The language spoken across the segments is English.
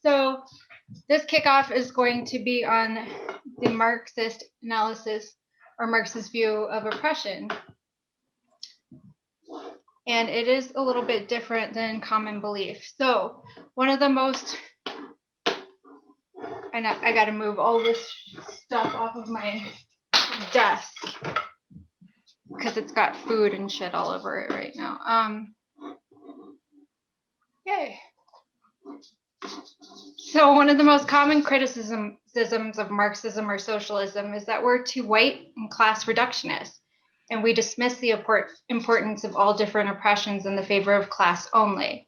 So this kickoff is going to be on the Marxist analysis or Marxist view of oppression. And it is a little bit different than common belief. So one of the most, I got to move all this stuff off of my desk because it's got food and shit all over it right now. Yay. So one of the most common criticisms of Marxism or socialism is that we're too white and class reductionist, and we dismiss the importance of all different oppressions in the favor of class only.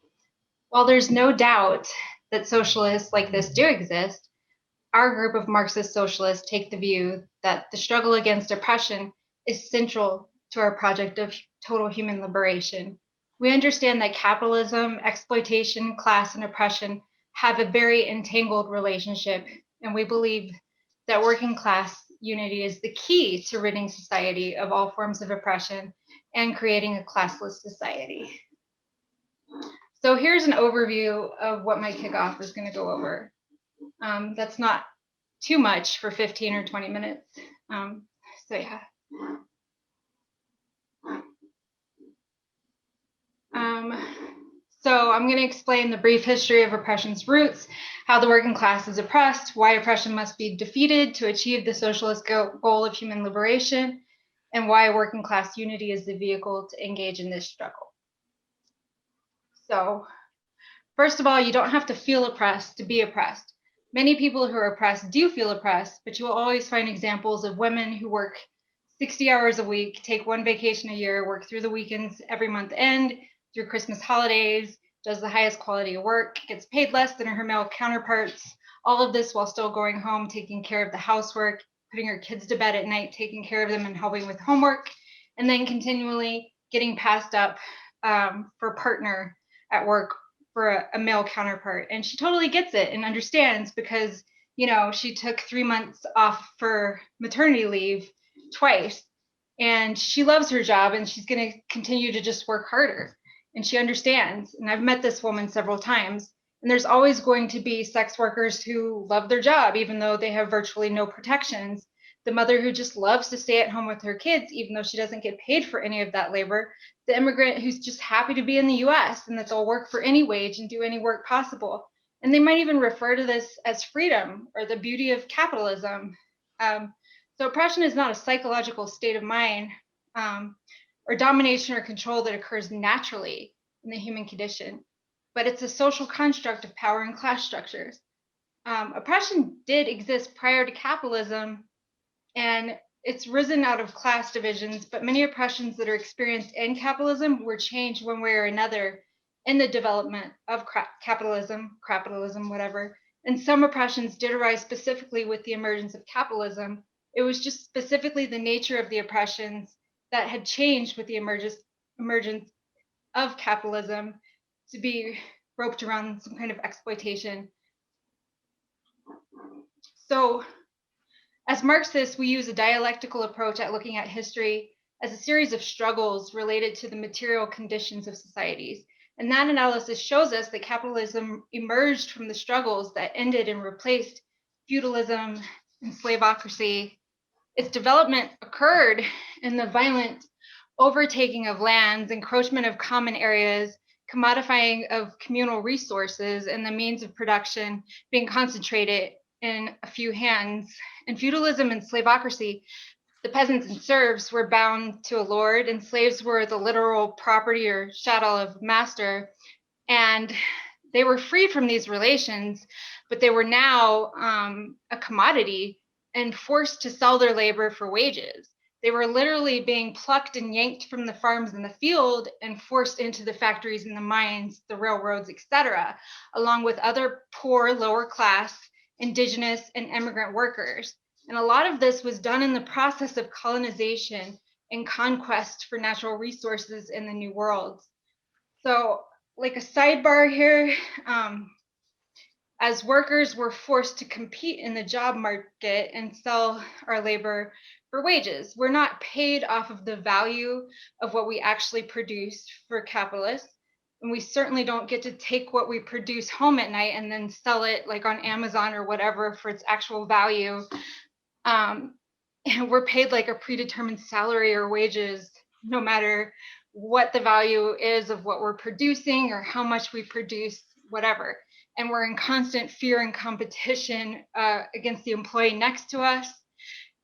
While there's no doubt that socialists like this do exist, our group of Marxist socialists take the view that the struggle against oppression is central to our project of total human liberation. We understand that capitalism, exploitation, class, and oppression have a very entangled relationship, and we believe that working class unity is the key to ridding society of all forms of oppression and creating a classless society. So here's an overview of what my kickoff is going to go over. That's not too much for 15 or 20 minutes. So yeah. So I'm going to explain the brief history of oppression's roots, how the working class is oppressed, why oppression must be defeated to achieve the socialist goal of human liberation, and why working class unity is the vehicle to engage in this struggle. So first of all, you don't have to feel oppressed to be oppressed. Many people who are oppressed do feel oppressed, but you will always find examples of women who work 60 hours a week, take one vacation a year, work through the weekends every month end, through Christmas holidays, does the highest quality of work, gets paid less than her male counterparts, all of this while still going home, taking care of the housework, putting her kids to bed at night, taking care of them and helping with homework, and then continually getting passed up for partner at work for a male counterpart. And she totally gets it and understands because, you know, she took 3 months off for maternity leave twice, and she loves her job and she's going to continue to just work harder. And she understands. And I've met this woman several times. And there's always going to be sex workers who love their job, even though they have virtually no protections. The mother who just loves to stay at home with her kids, even though she doesn't get paid for any of that labor. The immigrant who's just happy to be in the US and that they'll work for any wage and do any work possible. And they might even refer to this as freedom or the beauty of capitalism. So oppression is not a psychological state of mind or domination or control that occurs naturally in the human condition, but it's a social construct of power and class structures. Oppression did exist prior to capitalism, and it's risen out of class divisions, but many oppressions that are experienced in capitalism were changed one way or another in the development of capitalism, whatever. And some oppressions did arise specifically with the emergence of capitalism. It was just specifically the nature of the oppressions that had changed with the emergence of capitalism to be roped around some kind of exploitation. So as Marxists, we use a dialectical approach at looking at history as a series of struggles related to the material conditions of societies. And that analysis shows us that capitalism emerged from the struggles that ended and replaced feudalism and slavocracy. Its development occurred in the violent overtaking of lands, encroachment of common areas, commodifying of communal resources, and the means of production being concentrated in a few hands. In feudalism and slavocracy, the peasants and serfs were bound to a lord, and slaves were the literal property or chattel of master. And they were free from these relations, but they were now a commodity and forced to sell their labor for wages. They were literally being plucked and yanked from the farms and the field and forced into the factories and the mines, the railroads, etc., along with other poor, lower class, indigenous, and immigrant workers. And a lot of this was done in the process of colonization and conquest for natural resources in the New World. So, like a sidebar here, as workers were forced to compete in the job market and sell our labor for wages. We're not paid off of the value of what we actually produce for capitalists. And we certainly don't get to take what we produce home at night and then sell it like on Amazon or whatever for its actual value. And we're paid like a predetermined salary or wages, no matter what the value is of what we're producing or how much we produce, whatever. And we're in constant fear and competition against the employee next to us.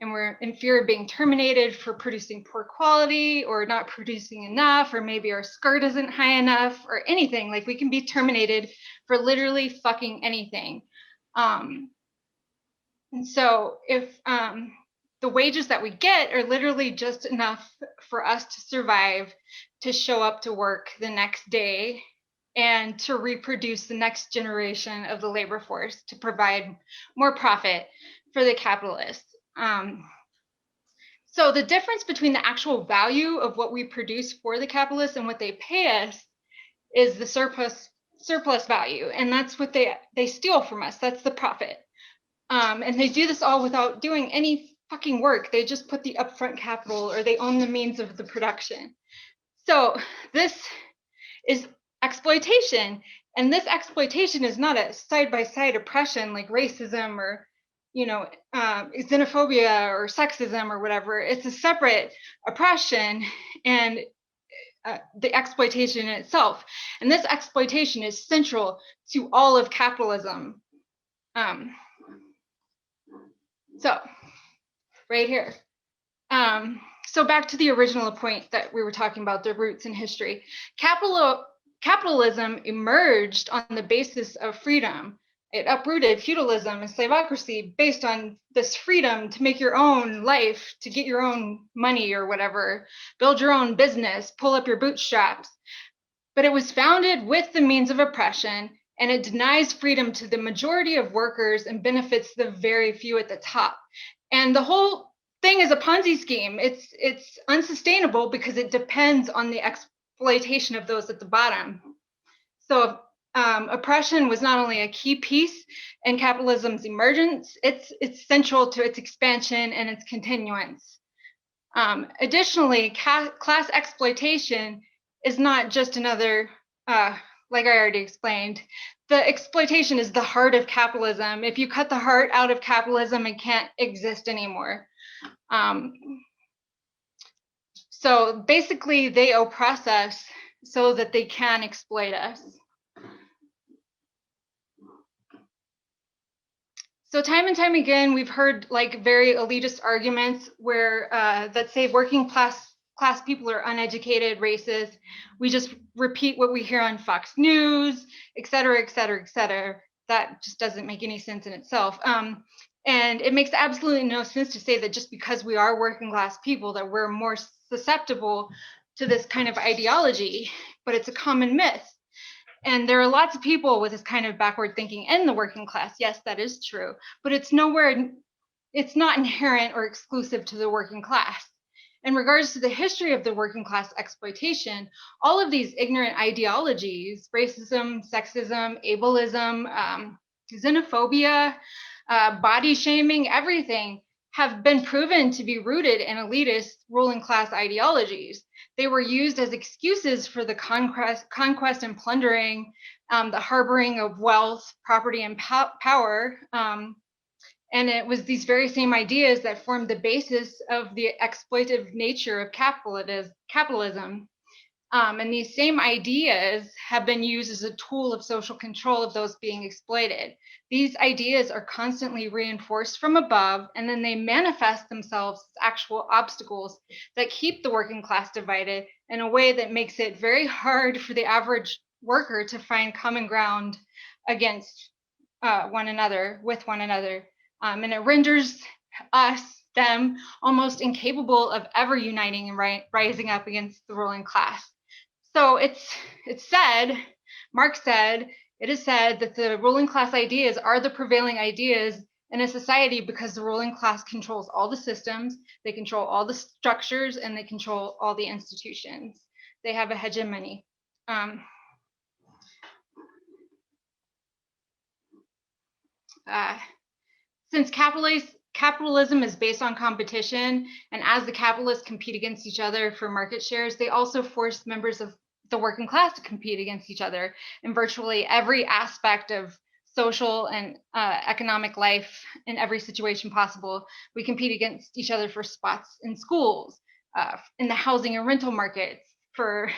And we're in fear of being terminated for producing poor quality or not producing enough, or maybe our skirt isn't high enough or anything. Like, we can be terminated for literally fucking anything. And so if the wages that we get are literally just enough for us to survive, to show up to work the next day, and to reproduce the next generation of the labor force to provide more profit for the capitalists. So the difference between the actual value of what we produce for the capitalists and what they pay us is the surplus value, and that's what they steal from us. That's the profit. And they do this all without doing any fucking work. They just put the upfront capital, or they own the means of the production. So this is exploitation, and this exploitation is not a side-by-side oppression like racism or xenophobia or sexism or whatever. It's a separate oppression and the exploitation in itself. And this exploitation is central to all of capitalism. So right here. So back to the original point that we were talking about, the roots in history. Capitalism emerged on the basis of freedom. It uprooted feudalism and slavocracy based on this freedom to make your own life, to get your own money or whatever, build your own business, pull up your bootstraps. But it was founded with the means of oppression, and it denies freedom to the majority of workers and benefits the very few at the top. And the whole thing is a Ponzi scheme. It's unsustainable because it depends on the exploitation of those at the bottom. So oppression was not only a key piece in capitalism's emergence, it's central to its expansion and its continuance. Additionally, class exploitation is not just another, like I already explained, the exploitation is the heart of capitalism. If you cut the heart out of capitalism, it can't exist anymore. So basically, they oppress us so that they can exploit us. So time and time again, we've heard like very elitist arguments where that say working class people are uneducated, racist. We just repeat what we hear on Fox News, et cetera, et cetera, et cetera. That just doesn't make any sense in itself. And it makes absolutely no sense to say that just because we are working class people that we're more susceptible to this kind of ideology, but it's a common myth. And there are lots of people with this kind of backward thinking in the working class. Yes, that is true, but it's not inherent or exclusive to the working class. In regards to the history of the working class exploitation, all of these ignorant ideologies, racism, sexism, ableism, xenophobia, body shaming, everything, have been proven to be rooted in elitist ruling class ideologies. They were used as excuses for the conquest and plundering, the harboring of wealth, property, and power. And it was these very same ideas that formed the basis of the exploitative nature of capitalism. And these same ideas have been used as a tool of social control of those being exploited. These ideas are constantly reinforced from above, and then they manifest themselves as actual obstacles that keep the working class divided in a way that makes it very hard for the average worker to find common ground against one another, with one another. And it renders them almost incapable of ever uniting and rising up against the ruling class. So it's said, Marx said, it is said that the ruling class ideas are the prevailing ideas in a society because the ruling class controls all the systems, they control all the structures, and they control all the institutions. They have a hegemony. Since capitalism is based on competition, and as the capitalists compete against each other for market shares, they also force members of the working class to compete against each other in virtually every aspect of social and economic life. In every situation possible, we compete against each other for spots in schools, in the housing and rental markets, for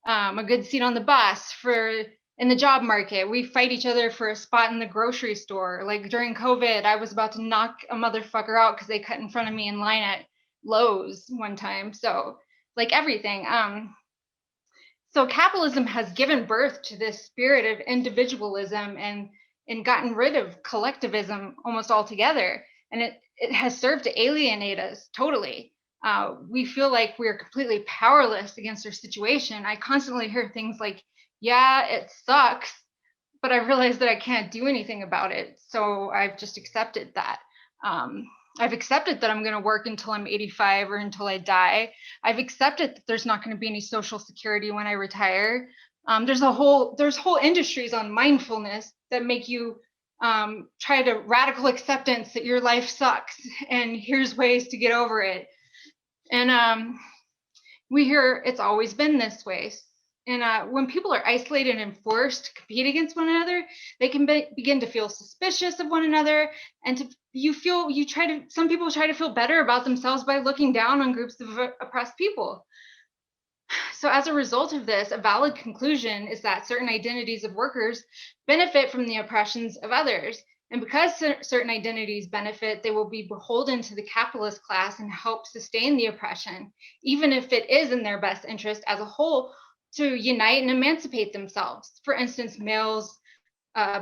a good seat on the bus, for in the job market. We fight each other for a spot in the grocery store. Like during COVID, I was about to knock a motherfucker out because they cut in front of me in line at Lowe's one time. So like everything. So capitalism has given birth to this spirit of individualism and gotten rid of collectivism almost altogether. And it has served to alienate us totally. We feel like we're completely powerless against our situation. I constantly hear things like, yeah, it sucks, but I realize that I can't do anything about it. So I've just accepted that. I've accepted that I'm going to work until I'm 85 or until I die. I've accepted that there's not going to be any social security when I retire. There's whole industries on mindfulness that make you try to radical acceptance that your life sucks and here's ways to get over it. And we hear it's always been this way. And when people are isolated and forced to compete against one another, they can begin to feel suspicious of one another, and some people try to feel better about themselves by looking down on groups of oppressed people. So as a result of this, a valid conclusion is that certain identities of workers benefit from the oppressions of others. And because certain identities benefit, they will be beholden to the capitalist class and help sustain the oppression, even if it is in their best interest as a whole to unite and emancipate themselves. For instance, males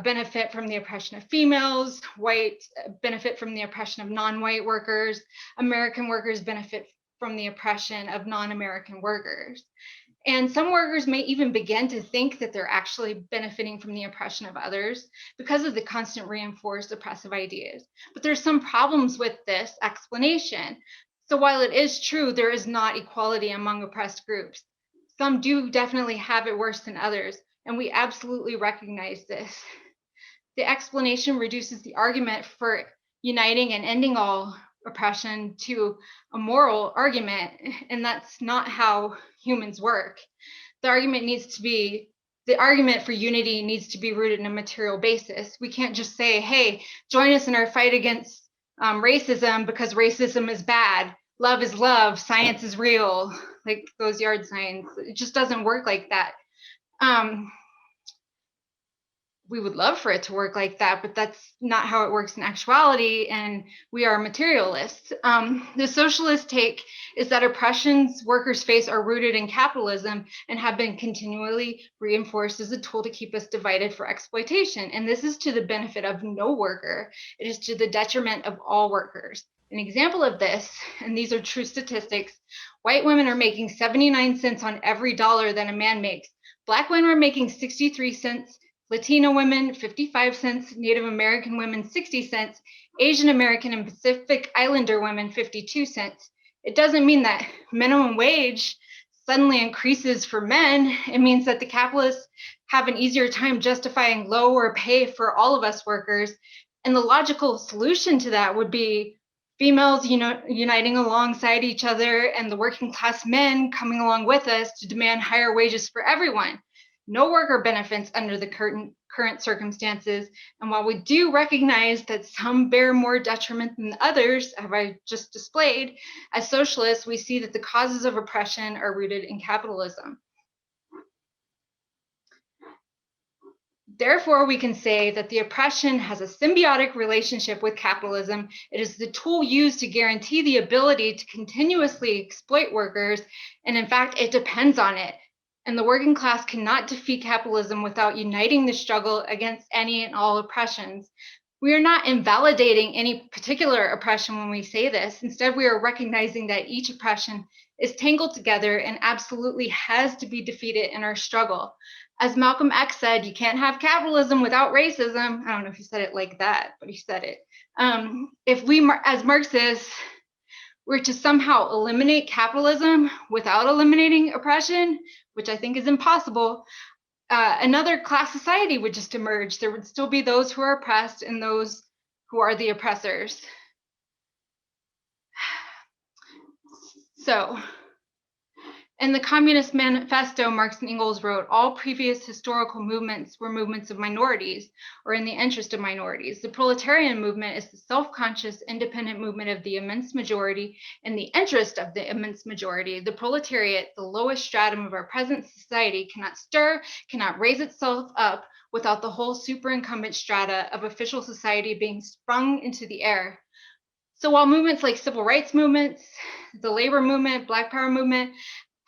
benefit from the oppression of females, white benefit from the oppression of non-white workers, American workers benefit from the oppression of non-American workers. And some workers may even begin to think that they're actually benefiting from the oppression of others because of the constant reinforced oppressive ideas. But there's some problems with this explanation. So while it is true there is not equality among oppressed groups, some do definitely have it worse than others, and we absolutely recognize this. The explanation reduces the argument for uniting and ending all oppression to a moral argument, and that's not how humans work. The argument for unity needs to be rooted in a material basis. We can't just say, hey, join us in our fight against racism because racism is bad. Love is love, science is real, like those yard signs. It just doesn't work like that. We would love for it to work like that, but that's not how it works in actuality, and we are materialists. The socialist take is that oppressions workers face are rooted in capitalism and have been continually reinforced as a tool to keep us divided for exploitation. And this is to the benefit of no worker. It is to the detriment of all workers. An example of this, and these are true statistics, white women are making 79 cents on every dollar that a man makes. Black women are making 63 cents, Latino women, 55 cents, Native American women, 60 cents, Asian American and Pacific Islander women, 52 cents. It doesn't mean that minimum wage suddenly increases for men. It means that the capitalists have an easier time justifying lower pay for all of us workers. And the logical solution to that would be females, uniting alongside each other and the working class men coming along with us to demand higher wages for everyone. No worker benefits under the current circumstances. And while we do recognize that some bear more detriment than others, as I just displayed, as socialists, we see that the causes of oppression are rooted in capitalism. Therefore, we can say that the oppression has a symbiotic relationship with capitalism. It is the tool used to guarantee the ability to continuously exploit workers, and in fact, it depends on it. And the working class cannot defeat capitalism without uniting the struggle against any and all oppressions. We are not invalidating any particular oppression when we say this. Instead, we are recognizing that each oppression is tangled together and absolutely has to be defeated in our struggle. As Malcolm X said, you can't have capitalism without racism. I don't know if he said it like that, but he said it. If we, as Marxists, were to somehow eliminate capitalism without eliminating oppression, which I think is impossible, another class society would just emerge. There would still be those who are oppressed and those who are the oppressors. So In the Communist Manifesto, Marx and Engels wrote, all previous historical movements were movements of minorities, or in the interest of minorities. The proletarian movement is the self-conscious, independent movement of the immense majority in the interest of the immense majority. The proletariat, the lowest stratum of our present society, cannot stir, cannot raise itself up without the whole superincumbent strata of official society being sprung into the air. So while movements like civil rights movements, the labor movement, Black Power movement,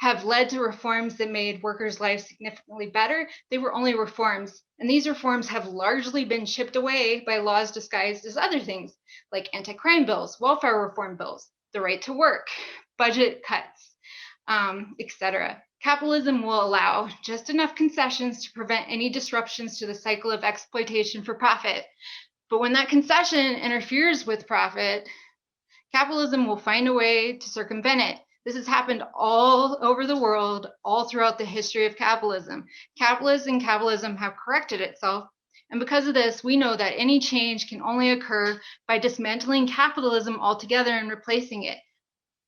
have led to reforms that made workers' lives significantly better, they were only reforms. And these reforms have largely been chipped away by laws disguised as other things, like anti-crime bills, welfare reform bills, the right to work, budget cuts, etc. Capitalism will allow just enough concessions to prevent any disruptions to the cycle of exploitation for profit. But when that concession interferes with profit, capitalism will find a way to circumvent it. This has happened all over the world, all throughout the history of capitalism. Capitalists and capitalism have corrected itself. And because of this, we know that any change can only occur by dismantling capitalism altogether and replacing it.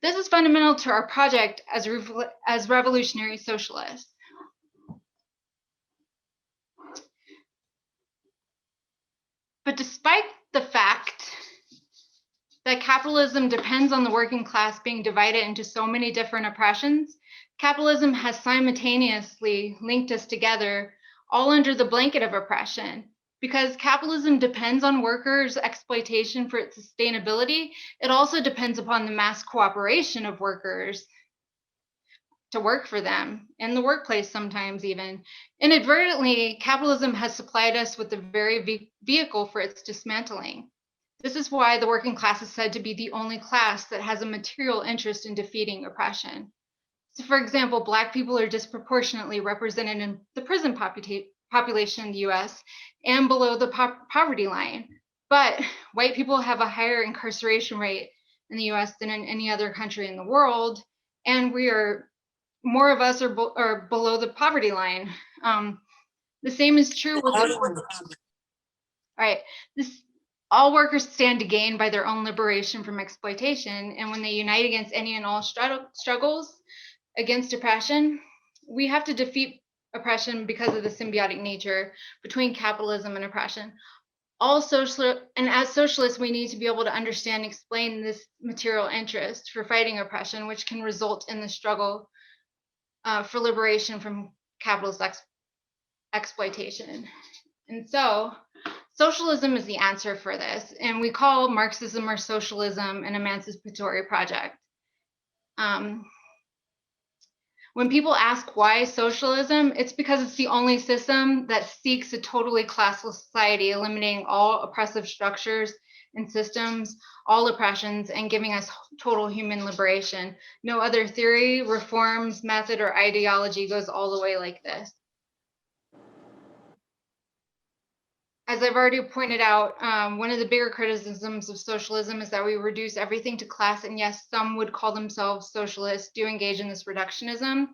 This is fundamental to our project as revolutionary socialists. But despite the fact that capitalism depends on the working class being divided into so many different oppressions, capitalism has simultaneously linked us together, all under the blanket of oppression. Because capitalism depends on workers' exploitation for its sustainability, it also depends upon the mass cooperation of workers to work for them, in the workplace sometimes even. Inadvertently, capitalism has supplied us with the very vehicle for its dismantling. This is why the working class is said to be the only class that has a material interest in defeating oppression. So, for example, Black people are disproportionately represented in the prison population in the US and below the poverty line. But white people have a higher incarceration rate in the US than in any other country in the world, and more of us are below the poverty line. The same is true with all workers stand to gain by their own liberation from exploitation, and when they unite against any and all struggles against oppression, we have to defeat oppression because of the symbiotic nature between capitalism and oppression. As socialists, we need to be able to understand and explain this material interest for fighting oppression, which can result in the struggle for liberation from capitalist exploitation. And so socialism is the answer for this, and we call Marxism or socialism an emancipatory project. When people ask why socialism, it's because it's the only system that seeks a totally classless society, eliminating all oppressive structures and systems, all oppressions, and giving us total human liberation. No other theory, reforms, method, or ideology goes all the way like this. As I've already pointed out, one of the bigger criticisms of socialism is that we reduce everything to class, and yes, some would call themselves socialists, do engage in this reductionism,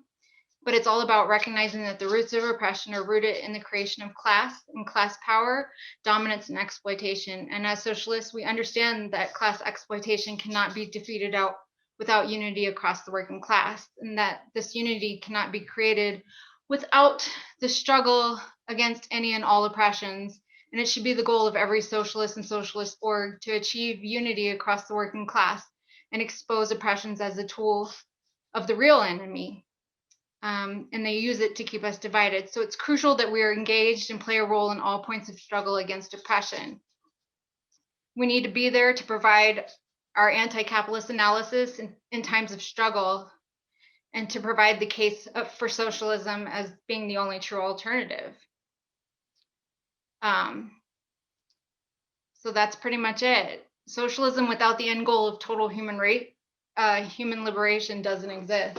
but it's all about recognizing that the roots of oppression are rooted in the creation of class and class power, dominance, and exploitation. And as socialists, we understand that class exploitation cannot be defeated out without unity across the working class, and that this unity cannot be created without the struggle against any and all oppressions. And it should be the goal of every socialist and socialist org to achieve unity across the working class and expose oppressions as a tool of the real enemy. And they use it to keep us divided. So it's crucial that we are engaged and play a role in all points of struggle against oppression. We need to be there to provide our anti-capitalist analysis in times of struggle, and to provide the case for socialism as being the only true alternative. So that's pretty much it. Socialism without the end goal of total human liberation doesn't exist.